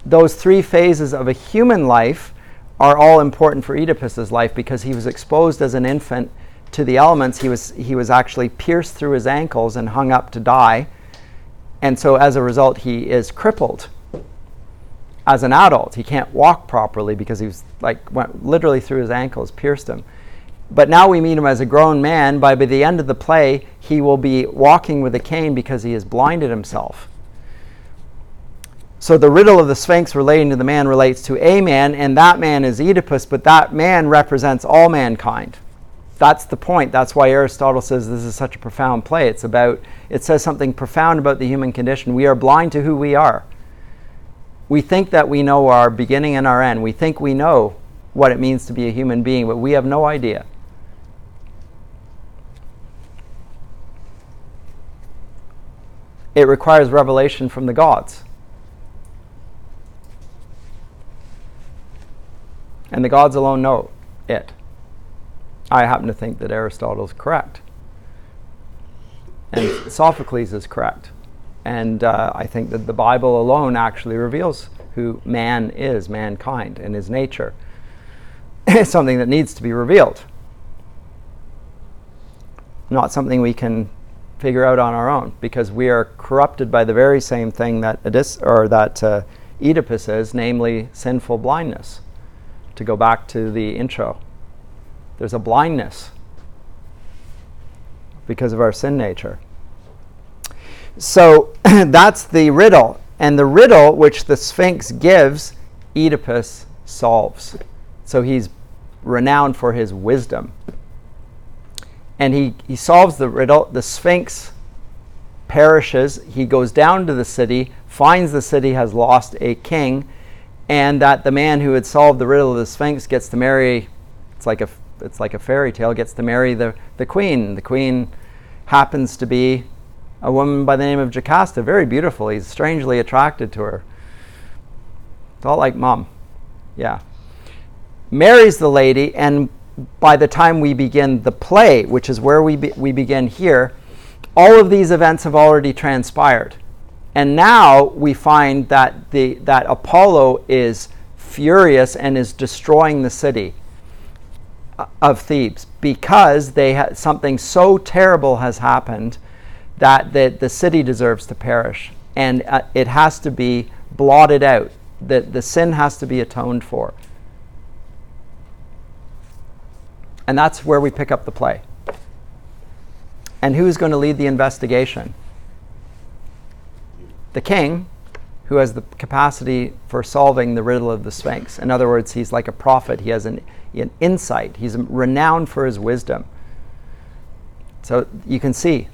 those three phases of a human life are all important for Oedipus's life, because he was exposed as an infant to the elements. He was actually pierced through his ankles and hung up to die. And so as a result, he is crippled as an adult. He can't walk properly because he was went literally through his ankles, pierced him. But now we meet him as a grown man. By the end of the play, he will be walking with a cane because he has blinded himself. So the riddle of the Sphinx relating to the man relates to a man, and that man is Oedipus, but that man represents all mankind. That's the point. That's why Aristotle says this is such a profound play. It says something profound about the human condition. We are blind to who we are. We think that we know our beginning and our end. We think we know what it means to be a human being, but we have no idea. It requires revelation from the gods. And the gods alone know it. I happen to think that Aristotle is correct. And Sophocles is correct. And I think that the Bible alone actually reveals who man is, mankind, and his nature. It's something that needs to be revealed. Not something we can figure out on our own, because we are corrupted by the very same thing that Oedipus is, namely sinful blindness. To go back to the intro, there's a blindness because of our sin nature. So that's the riddle. And the riddle which the Sphinx gives, Oedipus solves. So he's renowned for his wisdom. And he solves the riddle. The Sphinx perishes. He goes down to the city, finds the city has lost a king, and that the man who had solved the riddle of the Sphinx gets to marry, it's like a fairy tale, gets to marry the queen. The queen happens to be a woman by the name of Jocasta, very beautiful. He's strangely attracted to her. It's all like Mom. Yeah. Marries the lady, and by the time we begin the play, which is where we begin here, all of these events have already transpired. And now we find that Apollo is furious and is destroying the city of Thebes because something so terrible has happened that the city deserves to perish. And it has to be blotted out. The sin has to be atoned for. And that's where we pick up the play. And who's going to lead the investigation? The king, who has the capacity for solving the riddle of the Sphinx. In other words, he's like a prophet. He has an insight. He's renowned for his wisdom. So you can see,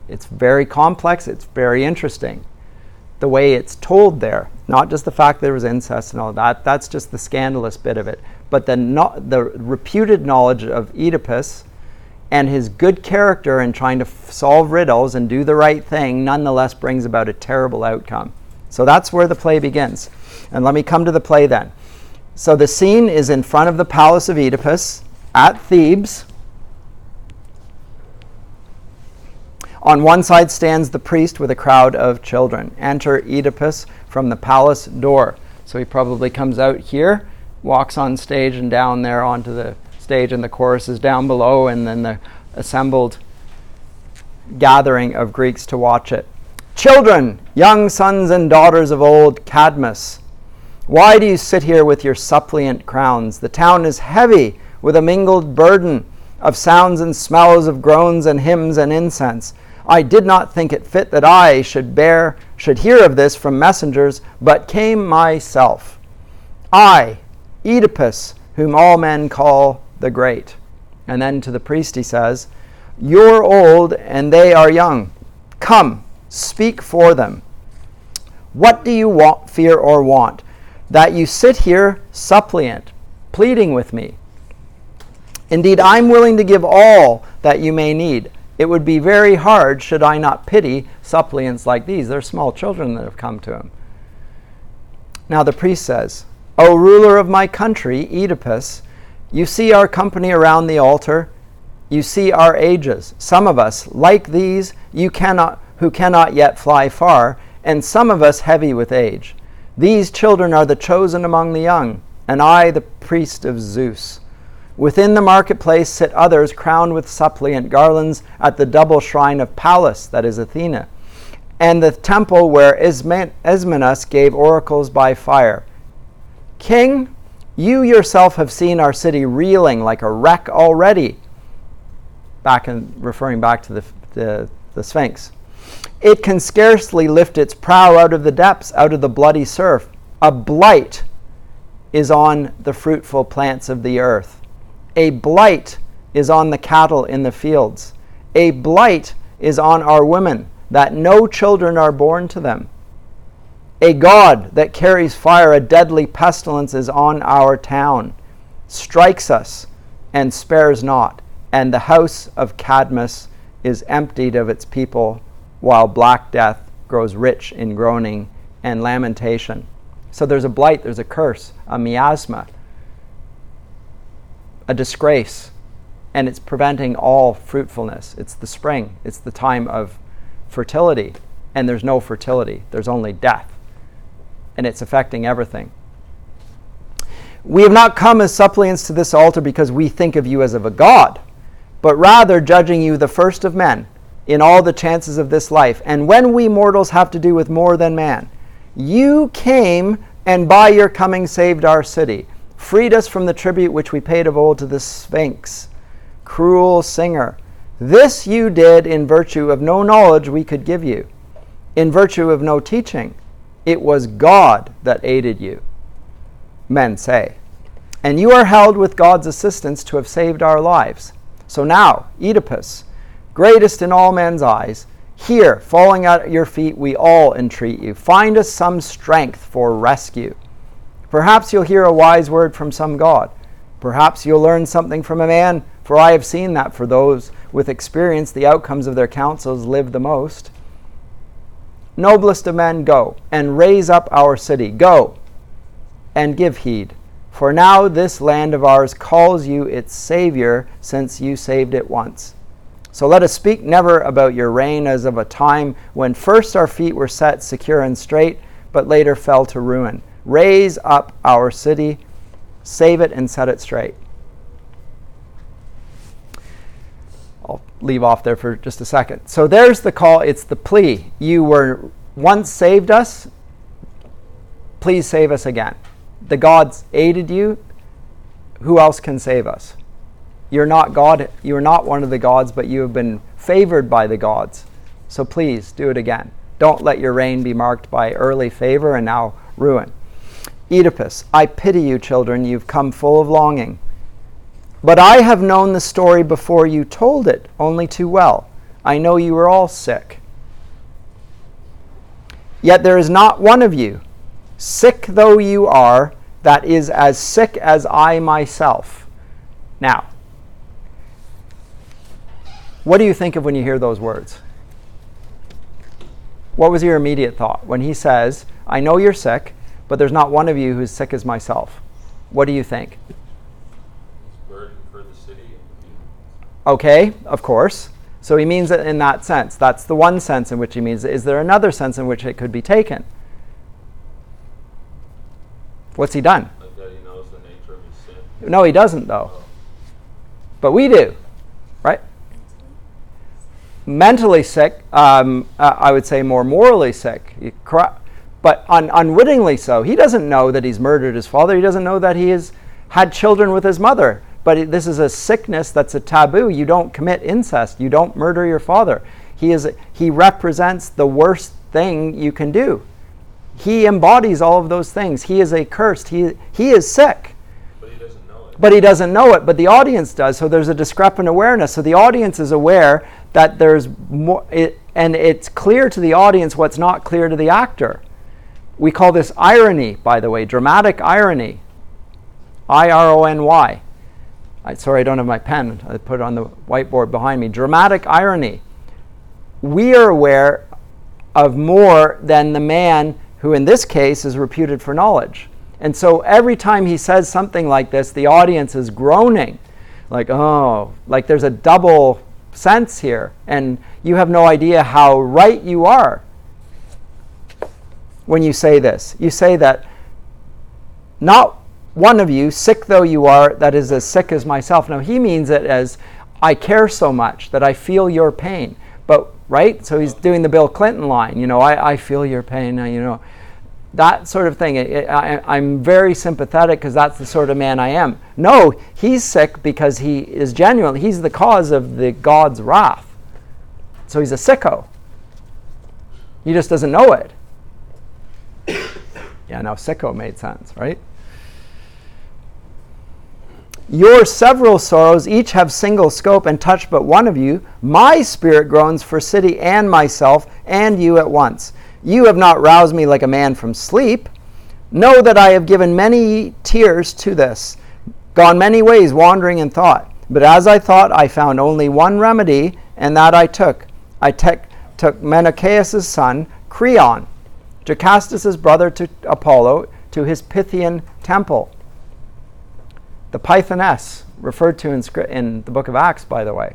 it's very complex. It's very interesting. The way it's told there, not just the fact that there was incest and all that, that's just the scandalous bit of it. But the reputed knowledge of Oedipus and his good character in trying to solve riddles and do the right thing nonetheless brings about a terrible outcome. So that's where the play begins. And let me come to the play then. So the scene is in front of the palace of Oedipus at Thebes. On one side stands the priest with a crowd of children. Enter Oedipus from the palace door. So he probably comes out here, walks on stage and down there onto the stage, and the chorus is down below, and then the assembled gathering of Greeks to watch it. Children, young sons and daughters of old Cadmus, why do you sit here with your suppliant crowns? The town is heavy with a mingled burden of sounds and smells, of groans and hymns and incense. I did not think it fit that I should hear of this from messengers, but came myself. I, Oedipus, whom all men call the Great. And then to the priest he says, you're old and they are young. Come, speak for them. What do you fear or want? That you sit here suppliant, pleading with me. Indeed, I'm willing to give all that you may need. It would be very hard should I not pity suppliants like these. They're small children that have come to him. Now the priest says, O ruler of my country, Oedipus, you see our company around the altar. You see our ages. Some of us, like these, who cannot yet fly far, and some of us heavy with age. These children are the chosen among the young, and I the priest of Zeus. Within the marketplace sit others crowned with suppliant garlands at the double shrine of Pallas, that is Athena, and the temple where Ismenus gave oracles by fire. King, you yourself have seen our city reeling like a wreck already. Referring back to the Sphinx. It can scarcely lift its prow out of the depths, out of the bloody surf. A blight is on the fruitful plants of the earth. A blight is on the cattle in the fields. A blight is on our women, that no children are born to them. A god that carries fire, a deadly pestilence is on our town, strikes us and spares not, and the house of Cadmus is emptied of its people, while Black Death grows rich in groaning and lamentation. So there's a blight, there's a curse, a miasma, a disgrace, and it's preventing all fruitfulness. It's the spring, it's the time of fertility, and there's no fertility, there's only death, and it's affecting everything. We have not come as suppliants to this altar because we think of you as of a god, but rather judging you the first of men in all the chances of this life. And when we mortals have to do with more than man, you came and by your coming saved our city, freed us from the tribute which we paid of old to the Sphinx, cruel singer. This you did in virtue of no knowledge we could give you, in virtue of no teaching. It was God that aided you, men say. And you are held with God's assistance to have saved our lives. So now, Oedipus, greatest in all men's eyes, here, falling at your feet, we all entreat you. Find us some strength for rescue. Perhaps you'll hear a wise word from some god. Perhaps you'll learn something from a man, for I have seen that for those with experience, the outcomes of their counsels live the most. Noblest of men, go, and raise up our city. Go, and give heed. For now this land of ours calls you its Savior, since you saved it once. So let us speak never about your reign as of a time when first our feet were set secure and straight, but later fell to ruin. Raise up our city, save it and set it straight. I'll leave off there for just a second. So there's the call, it's the plea. You were once saved us, please save us again. The gods aided you, who else can save us? You're not God, you are not one of the gods, but you have been favored by the gods. So please do it again. Don't let your reign be marked by early favor and now ruin. Oedipus, I pity you, children, you've come full of longing. But I have known the story before you told it, only too well. I know you were all sick. Yet there is not one of you, sick though you are, that is as sick as I myself. Now, what do you think of when you hear those words? What was your immediate thought when he says, I know you're sick, but there's not one of you who's sick as myself? What do you think? Burden for the city. Okay, of course. So he means it in that sense. That's the one sense in which he means it. Is there another sense in which it could be taken? What's he done? Like that he knows the nature of his sin. No, he doesn't, though. But we do, right? Mentally sick, I would say more morally sick, but unwittingly so. He doesn't know that he's murdered his father. He doesn't know that he has had children with his mother. But this is a sickness that's a taboo. You don't commit incest. You don't murder your father. He represents the worst thing you can do. He embodies all of those things. He is accursed. He is sick. But he doesn't know it. But he doesn't know it. But the audience does. So there's a discrepant awareness. So the audience is aware that there's more, and it's clear to the audience what's not clear to the actor. We call this irony, by the way, dramatic irony. IRONY. Sorry, I don't have my pen. I put it on the whiteboard behind me. Dramatic irony. We are aware of more than the man who in this case is reputed for knowledge. And so every time he says something like this, the audience is groaning. Like, oh, like there's a double sense here. And you have no idea how right you are. when you say this. You say that not one of you, sick though you are, that is as sick as myself. Now he means it as I care so much that I feel your pain. But, right? So he's doing the Bill Clinton line, I feel your pain, that sort of thing. I'm very sympathetic because that's the sort of man I am. No, he's sick because he is genuine. He's the cause of the God's wrath. So he's a sicko. He just doesn't know it. Yeah, now sicko made sense, right? Your several sorrows each have single scope and touch but one of you. My spirit groans for city and myself and you at once. You have not roused me like a man from sleep. Know that I have given many tears to this, gone many ways wandering in thought. But as I thought, I found only one remedy, and that I took. I took Meneceus' son, Creon, Jocastus' brother to Apollo, to his Pythian temple. The Pythoness, referred to in the book of Acts, by the way.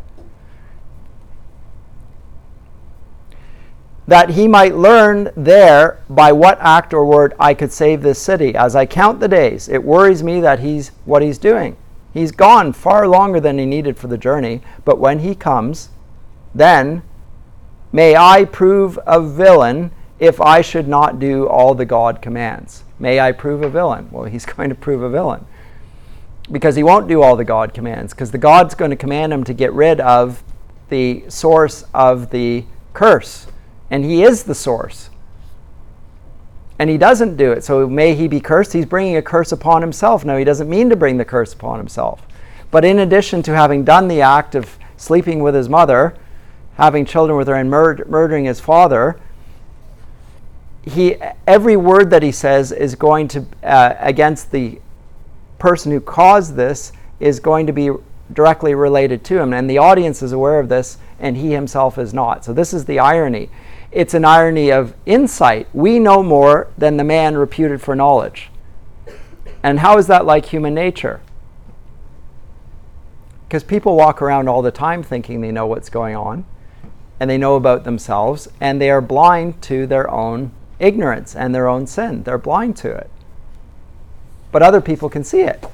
That he might learn there by what act or word I could save this city. As I count the days, it worries me that what he's doing. He's gone far longer than he needed for the journey, but when he comes, then may I prove a villain if I should not do all the God commands. May I prove a villain? Well, he's going to prove a villain. Because he won't do all the God commands, because the God's going to command him to get rid of the source of the curse. And he is the source. And he doesn't do it. So may he be cursed. He's bringing a curse upon himself. Now, he doesn't mean to bring the curse upon himself. But in addition to having done the act of sleeping with his mother, having children with her, and murdering his father, every word that he says is going to, against the person who caused this, is going to be directly related to him. And the audience is aware of this, and he himself is not. So this is the irony. It's an irony of insight. We know more than the man reputed for knowledge. And how is that like human nature? Because people walk around all the time thinking they know what's going on, and they know about themselves, and they are blind to their own ignorance and their own sin. They're blind to it. But other people can see it. Do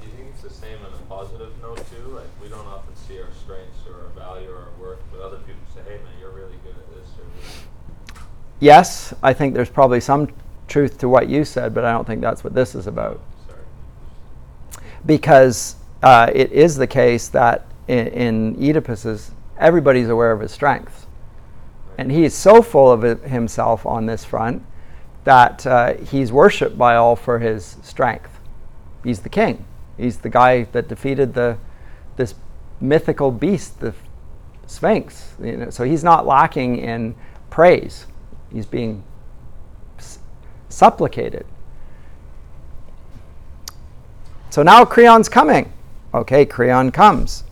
you think it's the same on a positive note too? Like, we don't often see our strengths or our value or our worth, but other people say, hey man, you're really good at this. Yes, I think there's probably some truth to what you said, but I don't think that's what this is about. Sorry. Because it is the case that in Oedipus's, everybody's aware of his strengths. And he is so full of himself on this front that he's worshipped by all for his strength. He's the king. He's the guy that defeated this mythical beast, the Sphinx. So he's not lacking in praise. He's being supplicated. So now Creon's coming. Okay, Creon comes.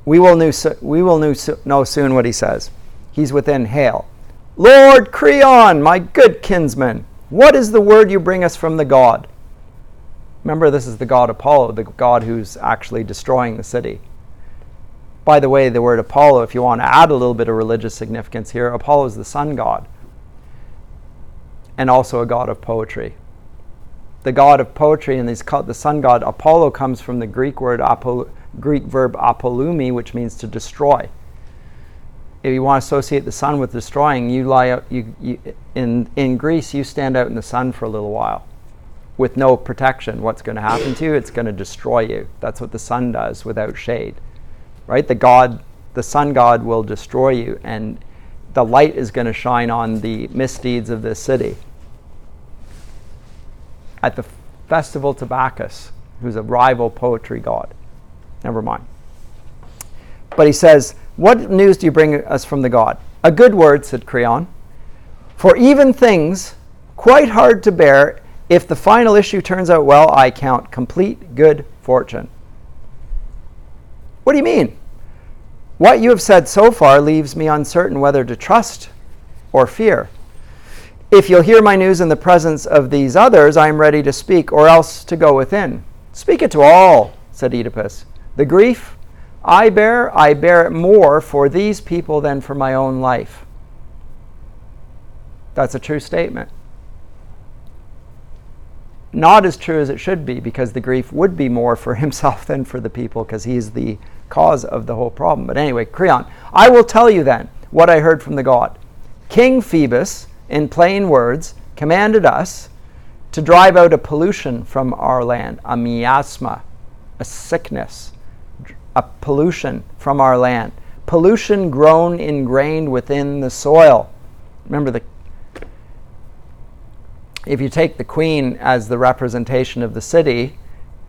We will know soon what he says. He's within hail. Lord Creon, my good kinsman, what is the word you bring us from the god? Remember, this is the god Apollo, the god who's actually destroying the city. By the way, the word Apollo, if you want to add a little bit of religious significance here, Apollo is the sun god and also a god of poetry. The god of poetry, and he's called the sun god. Apollo comes from the Greek verb apolumi, which means to destroy. If you want to associate the sun with destroying, you lie out. In Greece, you stand out in the sun for a little while with no protection. What's going to happen to you? It's going to destroy you. That's what the sun does without shade, right? The sun god will destroy you, and the light is going to shine on the misdeeds of this city. At the festival to Bacchus, who's a rival poetry god. Never mind. But he says, what news do you bring us from the god? A good word, said Creon. For even things quite hard to bear, if the final issue turns out well, I count complete good fortune. What do you mean? What you have said so far leaves me uncertain whether to trust or fear. If you'll hear my news in the presence of these others, I am ready to speak, or else to go within. Speak it to all, said Oedipus. The grief I bear it more for these people than for my own life. That's a true statement. Not as true as it should be, because the grief would be more for himself than for the people, because he's the cause of the whole problem. But anyway, Creon, I will tell you then what I heard from the god. King Phoebus, in plain words, commanded us to drive out a pollution from our land, a miasma, a sickness, a pollution from our land. Pollution grown ingrained within the soil. Remember, if you take the queen as the representation of the city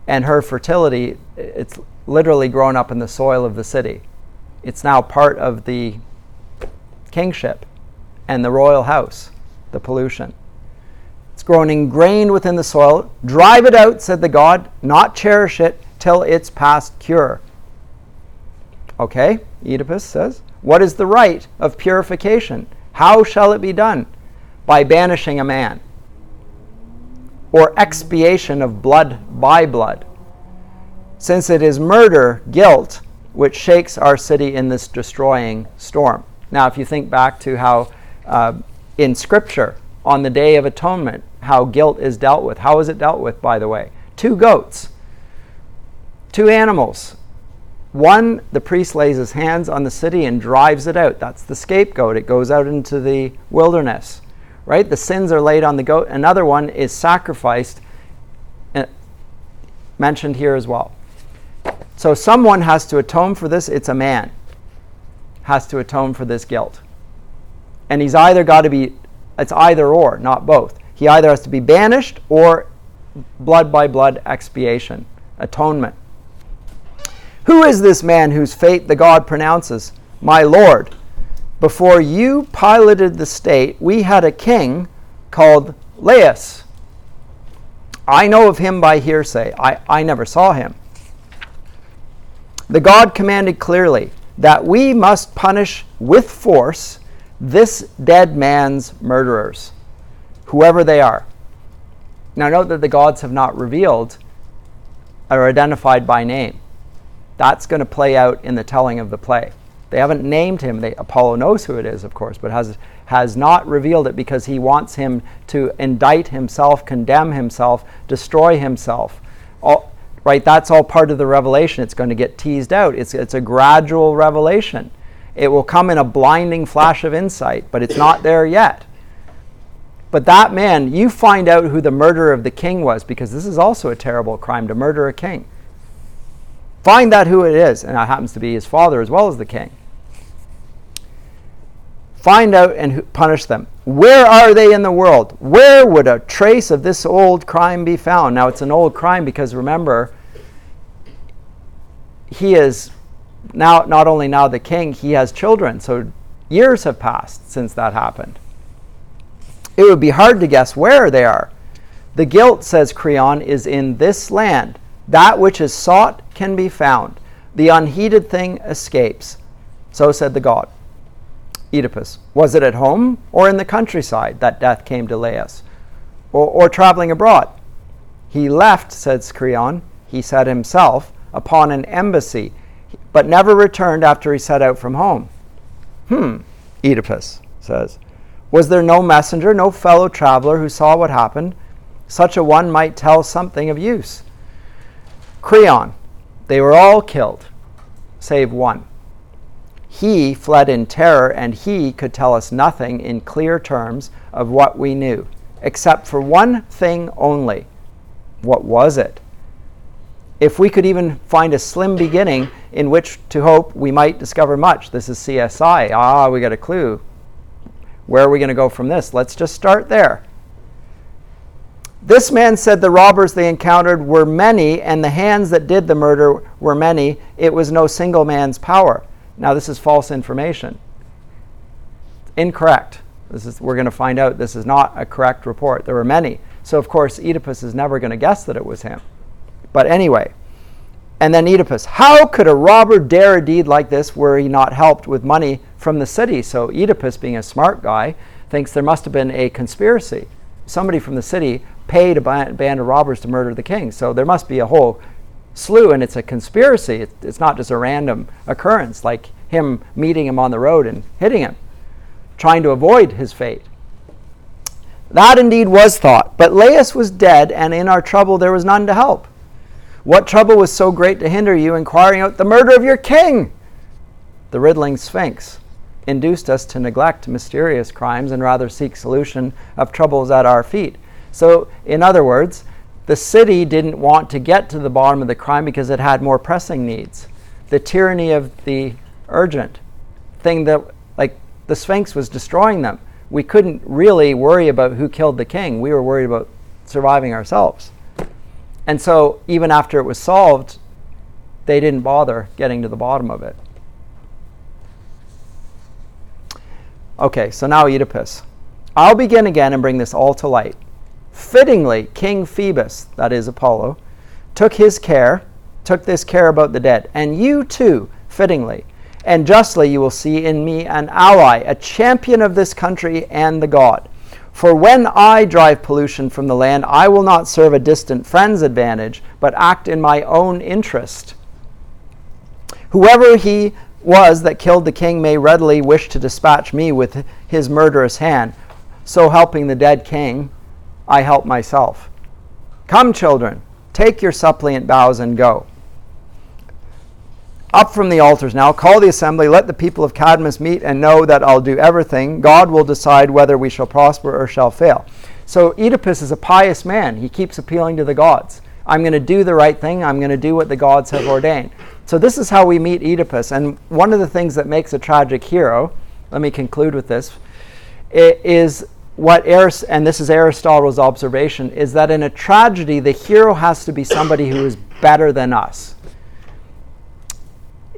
and her fertility, it's literally grown up in the soil of the city. It's now part of the kingship and the royal house, the pollution. It's grown ingrained within the soil. Drive it out, said the god, not cherish it till it's past cure. Okay, Oedipus says, what is the rite of purification? How shall it be done? By banishing a man, or expiation of blood by blood, since it is murder, guilt, which shakes our city in this destroying storm. Now, if you think back to how in Scripture, on the Day of Atonement, how guilt is dealt with. How is it dealt with, by the way? 2 goats, 2 animals. One, the priest lays his hands on the city and drives it out. That's the scapegoat. It goes out into the wilderness. Right? The sins are laid on the goat. Another one is sacrificed, mentioned here as well. So someone has to atone for this. It's a man. Has to atone for this guilt. And he's either got to be, it's either or, not both. He either has to be banished or blood by blood expiation, atonement. Who is this man whose fate the god pronounces? My lord. Before you piloted the state, we had a king called Laius. I know of him by hearsay. I never saw him. The god commanded clearly that we must punish with force this dead man's murderers, whoever they are. Now note that the gods have not revealed or identified by name. That's going to play out in the telling of the play. They haven't named him. Apollo knows who it is, of course, but has not revealed it because he wants him to indict himself, condemn himself, destroy himself. Right? That's all part of the revelation. It's going to get teased out. It's a gradual revelation. It will come in a blinding flash of insight, but it's not there yet. But that man, you find out who the murderer of the king was, because this is also a terrible crime, to murder a king. Find out who it is, and it happens to be his father as well as the king. Find out and punish them. Where are they in the world? Where would a trace of this old crime be found? Now, it's an old crime because, remember, he is now not only now the king, he has children. So years have passed since that happened. It would be hard to guess where they are. The guilt, says Creon, is in this land. That which is sought can be found. The unheeded thing escapes. So said the god. Oedipus, was it at home or in the countryside that death came to Laius? Or traveling abroad? He left, says Creon, he said himself, upon an embassy, but never returned after he set out from home. Oedipus says, was there no messenger, no fellow traveler who saw what happened? Such a one might tell something of use. Creon, they were all killed, save one. He fled in terror, and he could tell us nothing in clear terms of what we knew, except for one thing only. What was it? If we could even find a slim beginning in which to hope we might discover much. This is CSI. We got a clue. Where are we going to go from this? Let's just start there. This man said the robbers they encountered were many, and the hands that did the murder were many. It was no single man's power. Now, this is false information. Incorrect. We're going to find out this is not a correct report. There were many. So, of course, Oedipus is never going to guess that it was him. But anyway, and then Oedipus, how could a robber dare a deed like this were he not helped with money from the city? So Oedipus, being a smart guy, thinks there must have been a conspiracy. Somebody from the city paid a band of robbers to murder the king. So there must be a whole slew, and it's a conspiracy. It's not just a random occurrence like him meeting him on the road and hitting him, trying to avoid his fate. That indeed was thought, but Laius was dead, and in our trouble there was none to help. What trouble was so great to hinder you inquiring out the murder of your king? The riddling Sphinx induced us to neglect mysterious crimes and rather seek solution of troubles at our feet. So, in other words, the city didn't want to get to the bottom of the crime because it had more pressing needs. The tyranny of the urgent thing that, like, the Sphinx was destroying them. We couldn't really worry about who killed the king. We were worried about surviving ourselves. And so even after it was solved, they didn't bother getting to the bottom of it. Okay, so now Oedipus. I'll begin again and bring this all to light. Fittingly, King Phoebus, that is Apollo, took this care about the dead. And you too, fittingly, and justly you will see in me an ally, a champion of this country and the god. For when I drive pollution from the land, I will not serve a distant friend's advantage, but act in my own interest. Whoever he was that killed the king may readily wish to dispatch me with his murderous hand. So helping the dead king, I help myself. Come, children, take your suppliant bows and go. Up from the altars now, call the assembly, let the people of Cadmus meet, and know that I'll do everything. God will decide whether we shall prosper or shall fail. So Oedipus is a pious man. He keeps appealing to the gods. I'm going to do the right thing. I'm going to do what the gods have ordained. So this is how we meet Oedipus. And one of the things that makes a tragic hero, let me conclude with this, is and this is Aristotle's observation, is that in a tragedy, the hero has to be somebody who is better than us.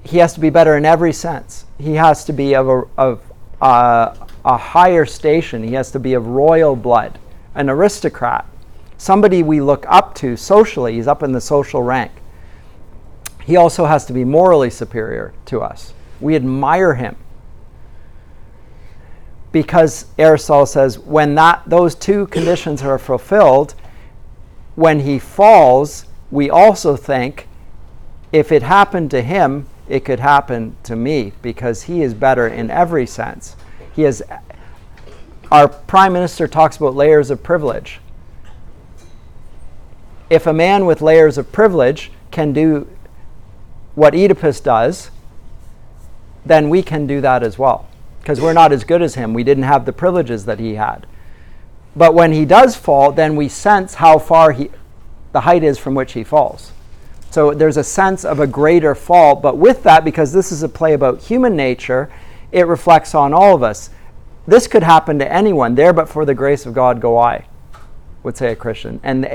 He has to be better in every sense. He has to be of a higher station. He has to be of royal blood, an aristocrat, somebody we look up to socially. He's up in the social rank. He also has to be morally superior to us. We admire him. Because Aristotle says when those two conditions are fulfilled, when he falls, we also think, if it happened to him, it could happen to me, because he is better in every sense. Our prime minister talks about layers of privilege. If a man with layers of privilege can do what Oedipus does, then we can do that as well. Because we're not as good as him. We didn't have the privileges that he had. But when he does fall, then we sense how far the height is from which he falls. So there's a sense of a greater fall. But with that, because this is a play about human nature, it reflects on all of us. This could happen to anyone. There but for the grace of God go I, would say a Christian. And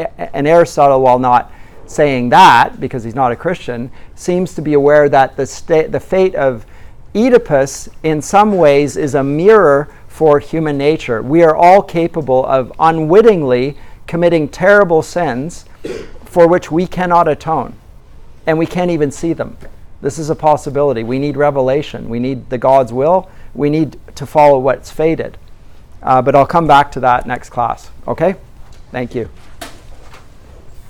Aristotle, while not saying that, because he's not a Christian, seems to be aware that the fate of Oedipus, in some ways, is a mirror for human nature. We are all capable of unwittingly committing terrible sins for which we cannot atone. And we can't even see them. This is a possibility. We need revelation. We need the God's will. We need to follow what's fated. But I'll come back to that next class. Okay? Thank you.